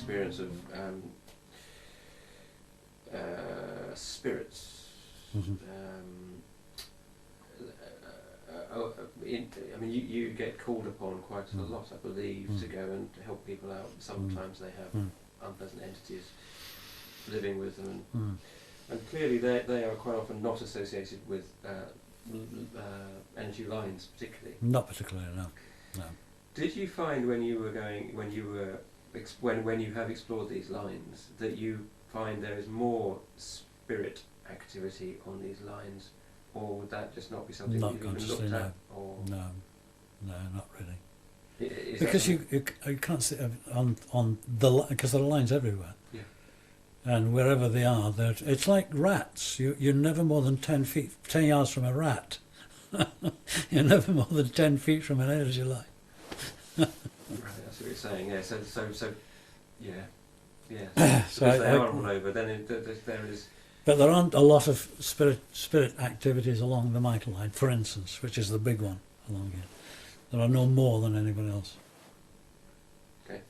experience of spirits. Mm-hmm. I mean, you get called upon quite a lot, I believe, to go and help people out. Sometimes they have unpleasant entities living with them, and clearly they are quite often not associated with energy lines, particularly. Not particularly, no. No. Did you find when you have explored these lines that you find there is more spirit activity on these lines, or would that just not be something Not you've even consciously, looked no. at? Or No, not really. is Because that you can't see on because there are lines everywhere. Yeah. And wherever they are, it's like rats. You're never more than 10 yards from a rat. You're never more than 10 feet from an energy line. right, that's what you're saying. Yeah. So yeah. So if they are all over, then there is. But there aren't a lot of spirit activities along the Michael line, for instance, which is the big one along here. There are no more than anybody else. Okay.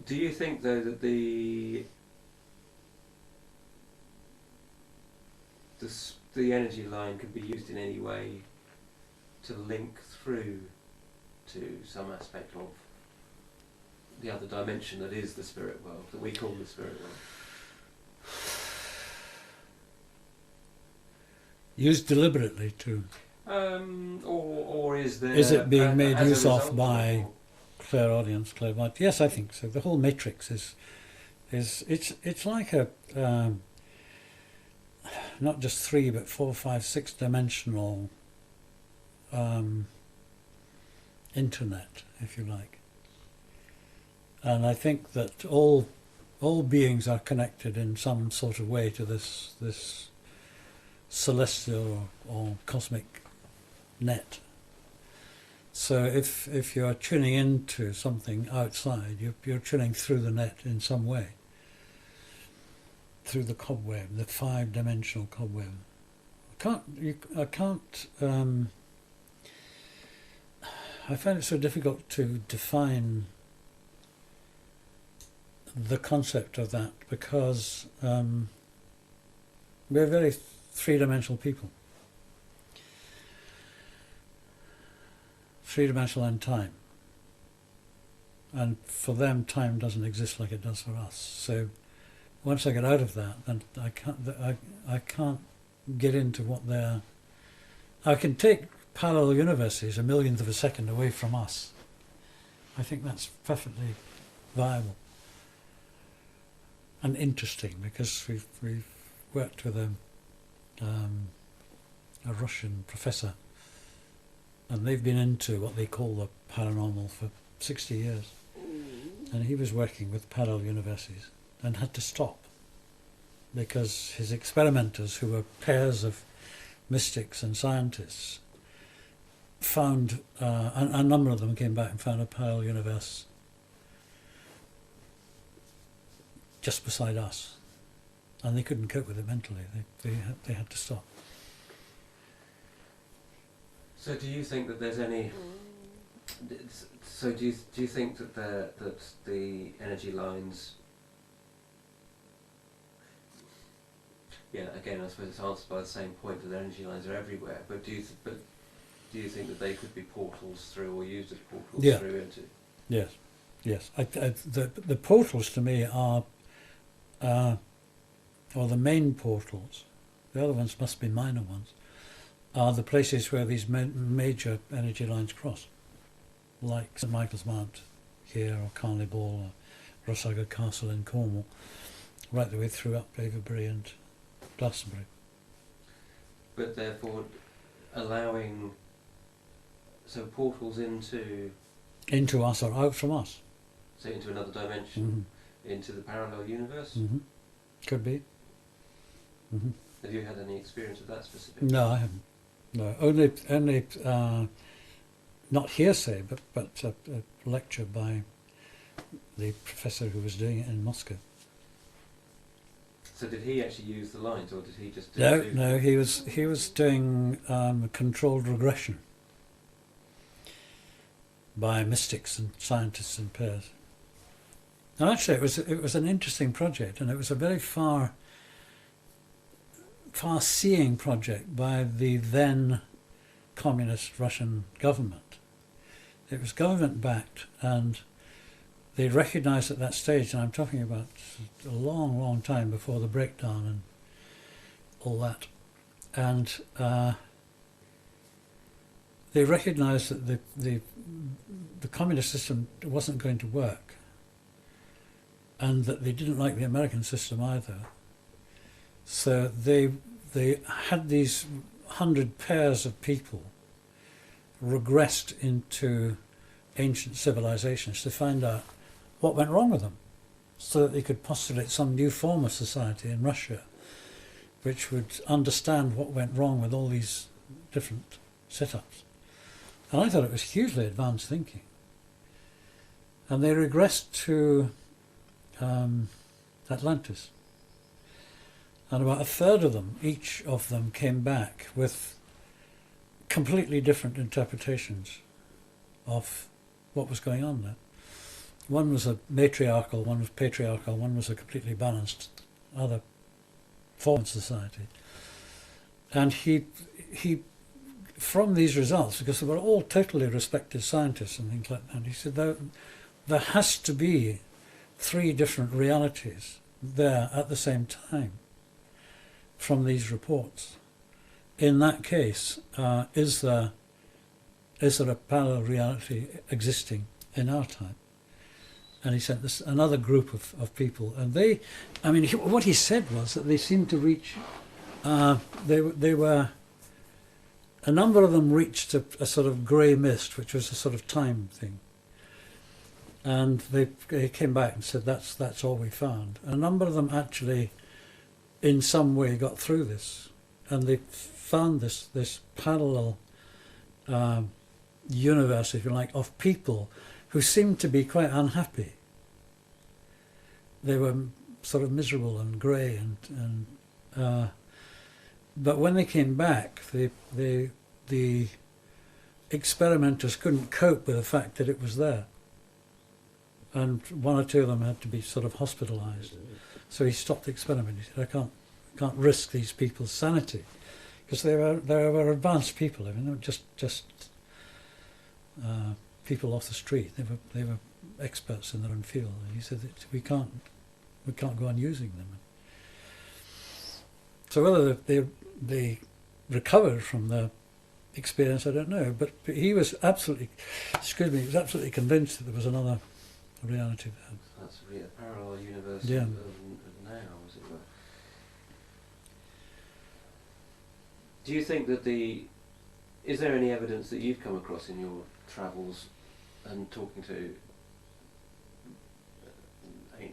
Do you think, though, that the energy line could be used in any way to link through to some aspect of the other dimension that is the spirit world, that we call the spirit world? Used deliberately to... or is there... Is it being made use of result by clairaudience, clairvoyance? Yes, I think so. The whole matrix is it's like a not just 3 but 4, 5, 6 dimensional internet, if you like. And I think that all beings are connected in some sort of way to this celestial or cosmic net. So if you are tuning into something outside, you're tuning through the net in some way, through the cobweb, the 5-dimensional cobweb. I find it so difficult to define the concept of that, because we're very 3-dimensional people. 3-dimensional and time. And for them, time doesn't exist like it does for us. So once I get out of that, then I can't get into what they're... I can take parallel universes a millionth of a second away from us. I think that's perfectly viable and interesting, because we've worked with a Russian professor, and they've been into what they call the paranormal for 60 years. And he was working with parallel universes and had to stop because his experimenters, who were pairs of mystics and scientists, found, a number of them came back and found a parallel universe just beside us. And they couldn't cope with it mentally. They had to stop. So do you think that there's any... So do you think that the energy lines... Yeah, again, I suppose it's answered by the same point, that the energy lines are everywhere. But do you think that they could be portals through, or used as portals through into... Yes. The portals to me are... or the main portals, the other ones must be minor ones, are the places where these major energy lines cross, like St Michael's Mount here, or Carnley Ball, or Rossaga Castle in Cornwall, right the way through up Avebury and Glastonbury. But therefore allowing... So portals into us or out from us. So into another dimension, into the parallel universe? Could be. Have you had any experience of that specifically? No, I haven't. No, only not hearsay, but a lecture by the professor who was doing it in Moscow. So did he actually use the lines, or did he just do... No, he was doing controlled regression. by mystics and scientists in pairs. And actually it was an interesting project, and it was a very far-seeing project by the then communist Russian government. It was government-backed, and they recognised at that stage, and I'm talking about a long, long time before the breakdown and all that, and they recognised that the communist system wasn't going to work, and that they didn't like the American system either. So they had these 100 pairs of people regressed into ancient civilizations to find out what went wrong with them, so that they could postulate some new form of society in Russia which would understand what went wrong with all these different setups. And I thought it was hugely advanced thinking. And they regressed to Atlantis. And about a third of them, each of them, came back with completely different interpretations of what was going on there. One was a matriarchal, one was patriarchal, one was a completely balanced other form of society. And he from these results, because they were all totally respected scientists and things like that, he said there has to be 3 different realities there at the same time from these reports. In that case, is there a parallel reality existing in our time? And he sent this another group of people, and what he said was that they seemed to reach. They were. A number of them reached a sort of grey mist, which was a sort of time thing. And they came back and said that's all we found. And a number of them actually, in some way, got through this, and they found this parallel universe, if you like, of people who seemed to be quite unhappy. They were sort of miserable and grey, and but when they came back, the experimenters couldn't cope with the fact that it was there, and 1 or 2 of them had to be sort of hospitalised. So he stopped the experiment. He said, "I can't risk these people's sanity," because they were advanced people. I mean, they were just people off the street. They were experts in their own field. And he said that we can't go on using them. So whether they recovered from their experience, I don't know. But he was absolutely convinced that there was another reality there. That's really a parallel universe Yeah. of now, as it were. Do you think that is there any evidence that you've come across in your travels and talking to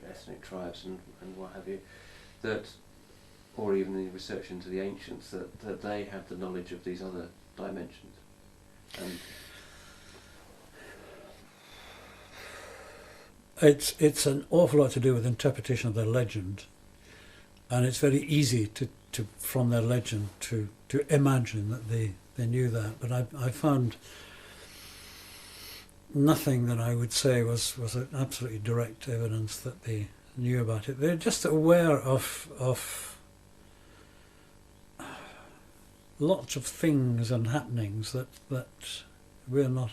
ethnic tribes and what have you, or even the research into the ancients, that they have the knowledge of these other dimensions? It's an awful lot to do with interpretation of their legend, and it's very easy to from their legend to imagine that they knew that. But I found nothing that I would say was an absolutely direct evidence that they knew about it. They're just aware of lots of things and happenings that we're not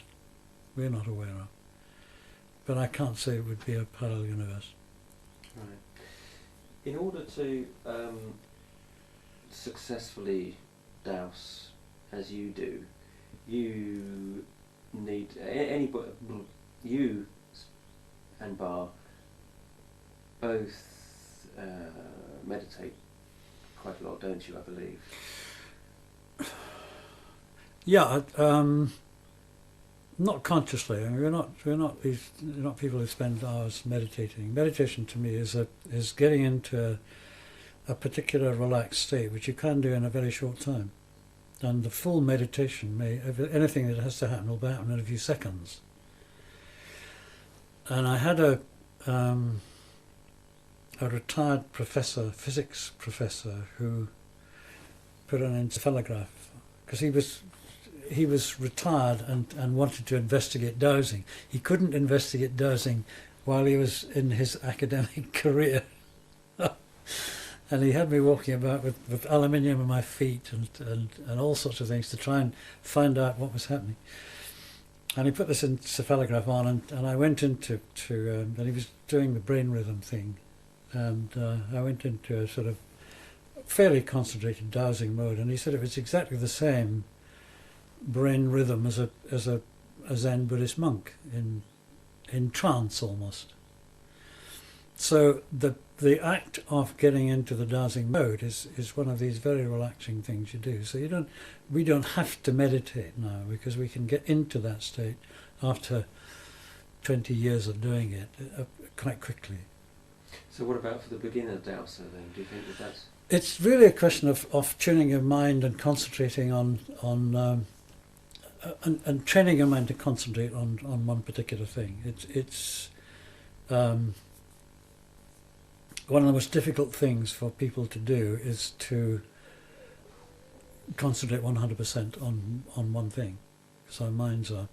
aware of. But I can't say it would be a parallel universe. Right. In order to successfully dowse as you do, you need you and Bar both meditate quite a lot, don't you? I believe. Yeah, not consciously. I mean, we're not people who spend hours meditating. Meditation to me is getting into a particular relaxed state, which you can do in a very short time. And the full meditation anything that has to happen will happen in a few seconds. And I had a retired physics professor, who put an encephalograph, because he was retired and wanted to investigate dowsing. He couldn't investigate dowsing while he was in his academic career. And he had me walking about with aluminium on my feet and all sorts of things to try and find out what was happening. And he put this encephalograph on, and I went into and he was doing the brain rhythm thing, and I went into a sort of fairly concentrated dowsing mode, and he said it was exactly the same brain rhythm as a Zen Buddhist monk in trance almost. So the act of getting into the dowsing mode is one of these very relaxing things you do. So we don't have to meditate now, because we can get into that state after 20 years of doing it quite quickly. So what about for the beginner dowser then? Do you think that that's... It's really a question of tuning your mind and concentrating on and training your mind to concentrate on one particular thing. It's one of the most difficult things for people to do is to concentrate 100% on one thing, because our minds are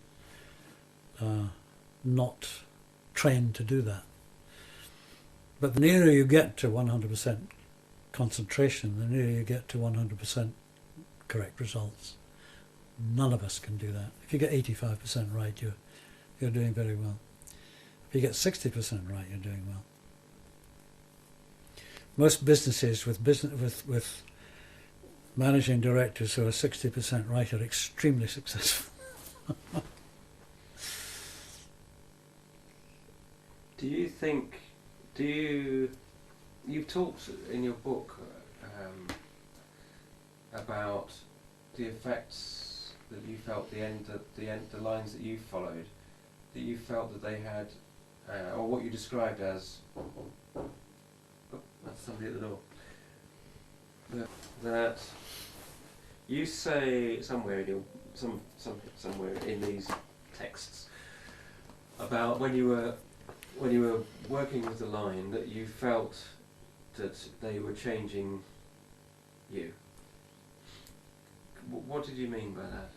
not trained to do that. But the nearer you get to 100% concentration, the nearer you get to 100% correct results. None of us can do that. If you get 85% right, you're doing very well. If you get 60% right, you're doing well. Most businesses with managing directors who are 60% right are extremely successful. You've talked in your book about the effects that you felt, the lines that you followed, that you felt that they had, or what you described as, that's somebody at the door, that you say somewhere in your, somewhere in these texts about when you were working with the line, that you felt that they were changing you. What did you mean by that?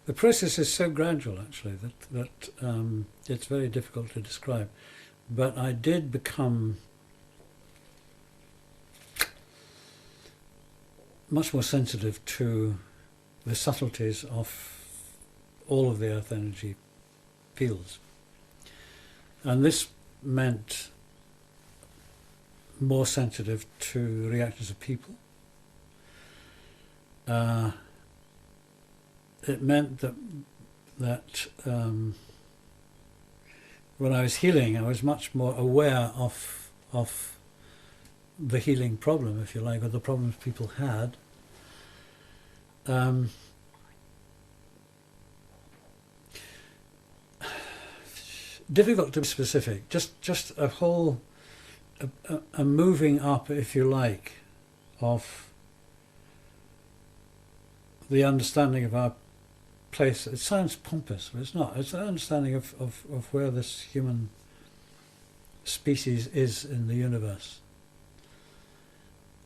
The process is so gradual, actually, that it's very difficult to describe. But I did become much more sensitive to the subtleties of all of the earth energy fields. And this meant more sensitive to the reactions of people. It meant that when I was healing, I was much more aware of the healing problem, if you like, or the problems people had. Difficult to be specific. Just a whole a moving up, if you like, of the understanding of our place. It sounds pompous, but it's not. It's an understanding of where this human species is in the universe.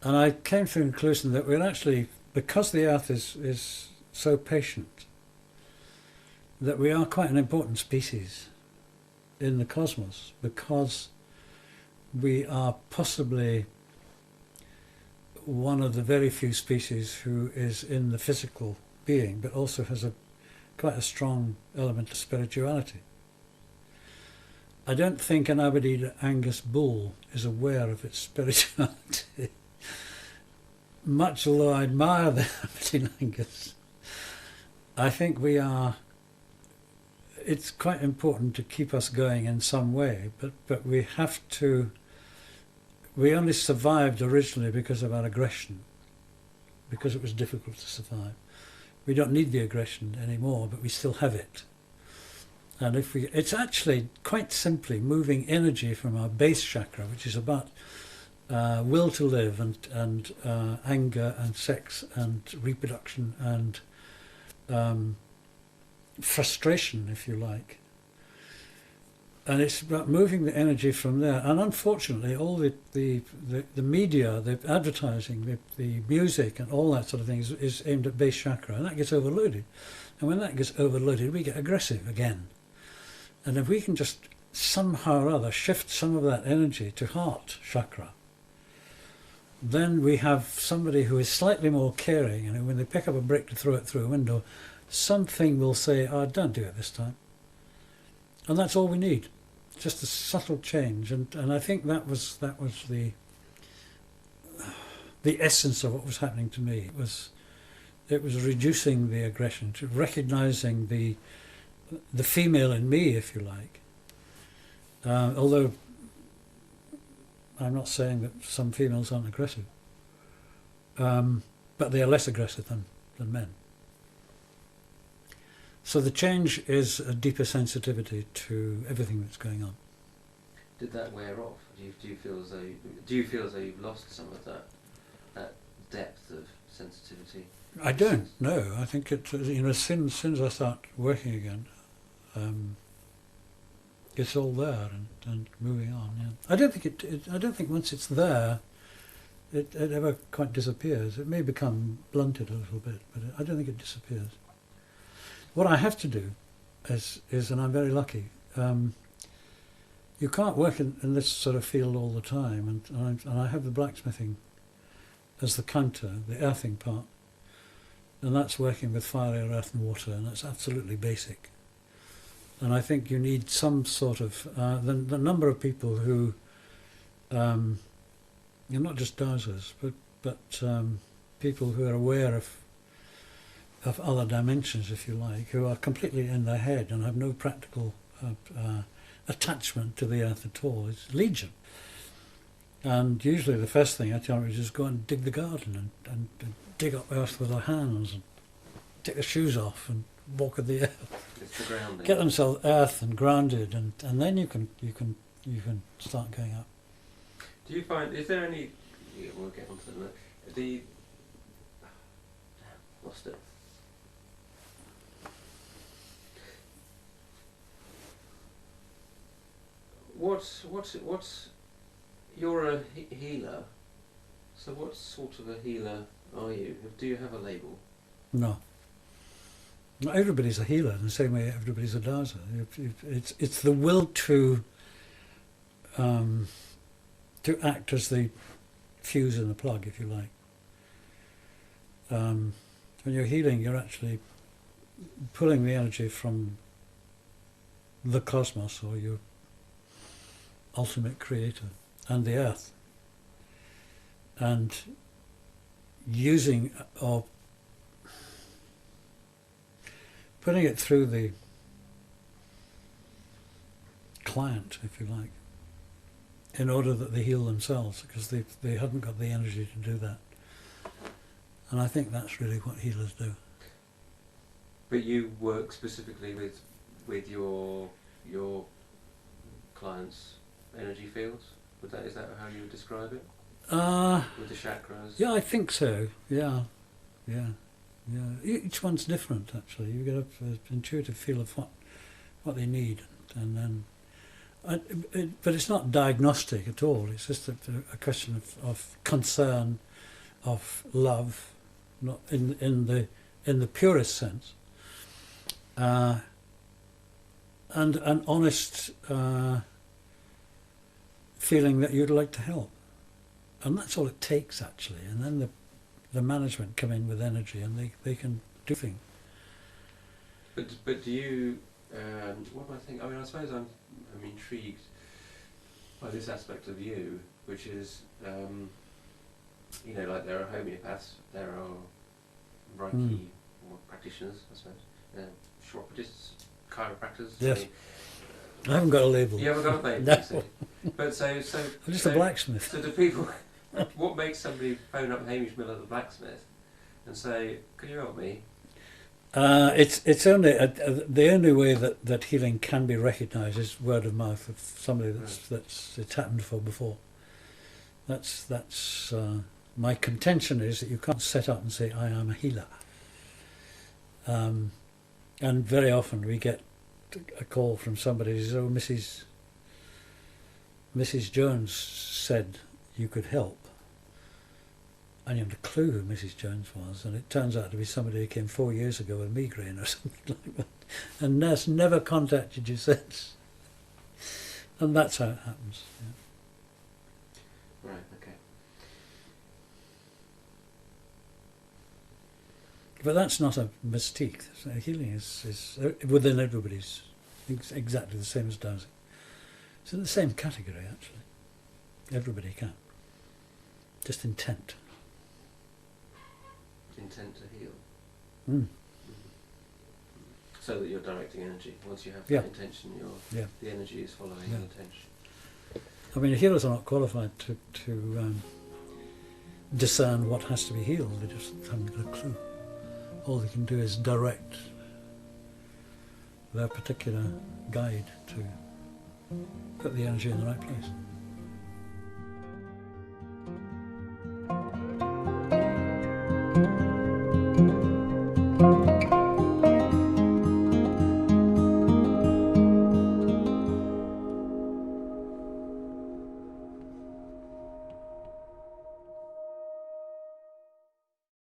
And I came to the conclusion that we're actually, because the Earth is so patient, that we are quite an important species in the cosmos, because we are possibly one of the very few species who is in the physical being, but also has quite a strong element of spirituality. I don't think an Aberdeen Angus bull is aware of its spirituality. Much although I admire the Aberdeen Angus, I think we are. It's quite important to keep us going in some way, but we have to. We only survived originally because of our aggression, because it was difficult to survive. We don't need the aggression anymore, but we still have it. And it's actually quite simply moving energy from our base chakra, which is about will to live and anger and sex and reproduction and frustration, if you like, and it's about moving the energy from there. And unfortunately, all the media, the advertising, the music, and all that sort of thing is aimed at base chakra, and that gets overloaded. And when that gets overloaded, we get aggressive again. And if we can just somehow or other shift some of that energy to heart chakra, then we have somebody who is slightly more caring, and when they pick up a brick to throw it through a window, something will say, "Oh, don't do it this time." And that's all we need, just a subtle change. And I think that was the essence of what was happening to me. It was reducing the aggression, to recognising the female in me, if you like. Although I'm not saying that some females aren't aggressive, but they are less aggressive than men. So the change is a deeper sensitivity to everything that's going on. Did that wear off? Do you feel as though you've lost some of that depth of sensitivity? I don't. No, I think it. As soon as I start working again, it's all there and moving on. Yeah. I don't think once it's there, it ever quite disappears. It may become blunted a little bit, but I don't think it disappears. What I have to do is, and I'm very lucky, you can't work in this sort of field all the time, and I have the blacksmithing as the counter, the earthing part, and that's working with fire, air, earth and water, and that's absolutely basic. And I think you need some sort of, the number of people who, you're not just dowsers, but people who are aware of other dimensions, if you like, who are completely in their head and have no practical attachment to the earth at all. It's legion. And usually the first thing I tell them is just go and dig the garden and dig up earth with their hands and take their shoes off and walk on the earth. It's the grounding. Get themselves earth and grounded, and then you can start going up. Do you find, is there any, yeah, we'll get onto that, lost it. What's you're a healer, so what sort of a healer are you? Do you have a label? No. Not everybody's a healer in the same way everybody's a dowser. It's the will to act as the fuse in the plug, if you like. When you're healing, you're actually pulling the energy from the cosmos, or your ultimate creator, and the earth, and using or putting it through the client, if you like, in order that they heal themselves, because they haven't got the energy to do that. And I think that's really what healers do. But you work specifically with your clients' energy fields? Is that how you would describe it? With the chakras? Yeah, I think so. Yeah. Each one's different, actually. You get an intuitive feel of what they need, and then. But it's not diagnostic at all. It's just a question of concern, of love, not in the purest sense, and an honest feeling that you'd like to help, and that's all it takes, actually. And then the management come in with energy, and they can do things. But do you? What do I think? I mean, I suppose I'm intrigued by this aspect of you, which is, like there are homeopaths, there are Reiki practitioners, I suppose, chiropodists, chiropractors. Yes. I haven't got a label. You haven't got a label, no. you see. But so I'm just a blacksmith. So do people? What makes somebody phone up Hamish Miller, the blacksmith, and say, "Can you help me?" It's only the only way that healing can be recognised is word of mouth of somebody that's it's happened for before. That's my contention is that you can't set up and say, "I am a healer." And very often we get a call from somebody who says, "Oh, Mrs. Mrs. Jones said you could help, and you had a clue who Mrs. Jones was, and it turns out to be somebody who came 4 years ago with migraine or something like that, and nurse never contacted you since. And that's how it happens. Yeah. Right, okay. But that's not a mystique. Healing is within everybody's exactly the same as dowsing. It's in the same category, actually. Everybody can. Just intent. Intent to heal. Mm. So that you're directing energy. Once you have Yeah. that intention, the energy is following the intention. I mean, healers are not qualified to discern what has to be healed. They just haven't got a clue. All they can do is direct their particular guide to put the energy in the right place.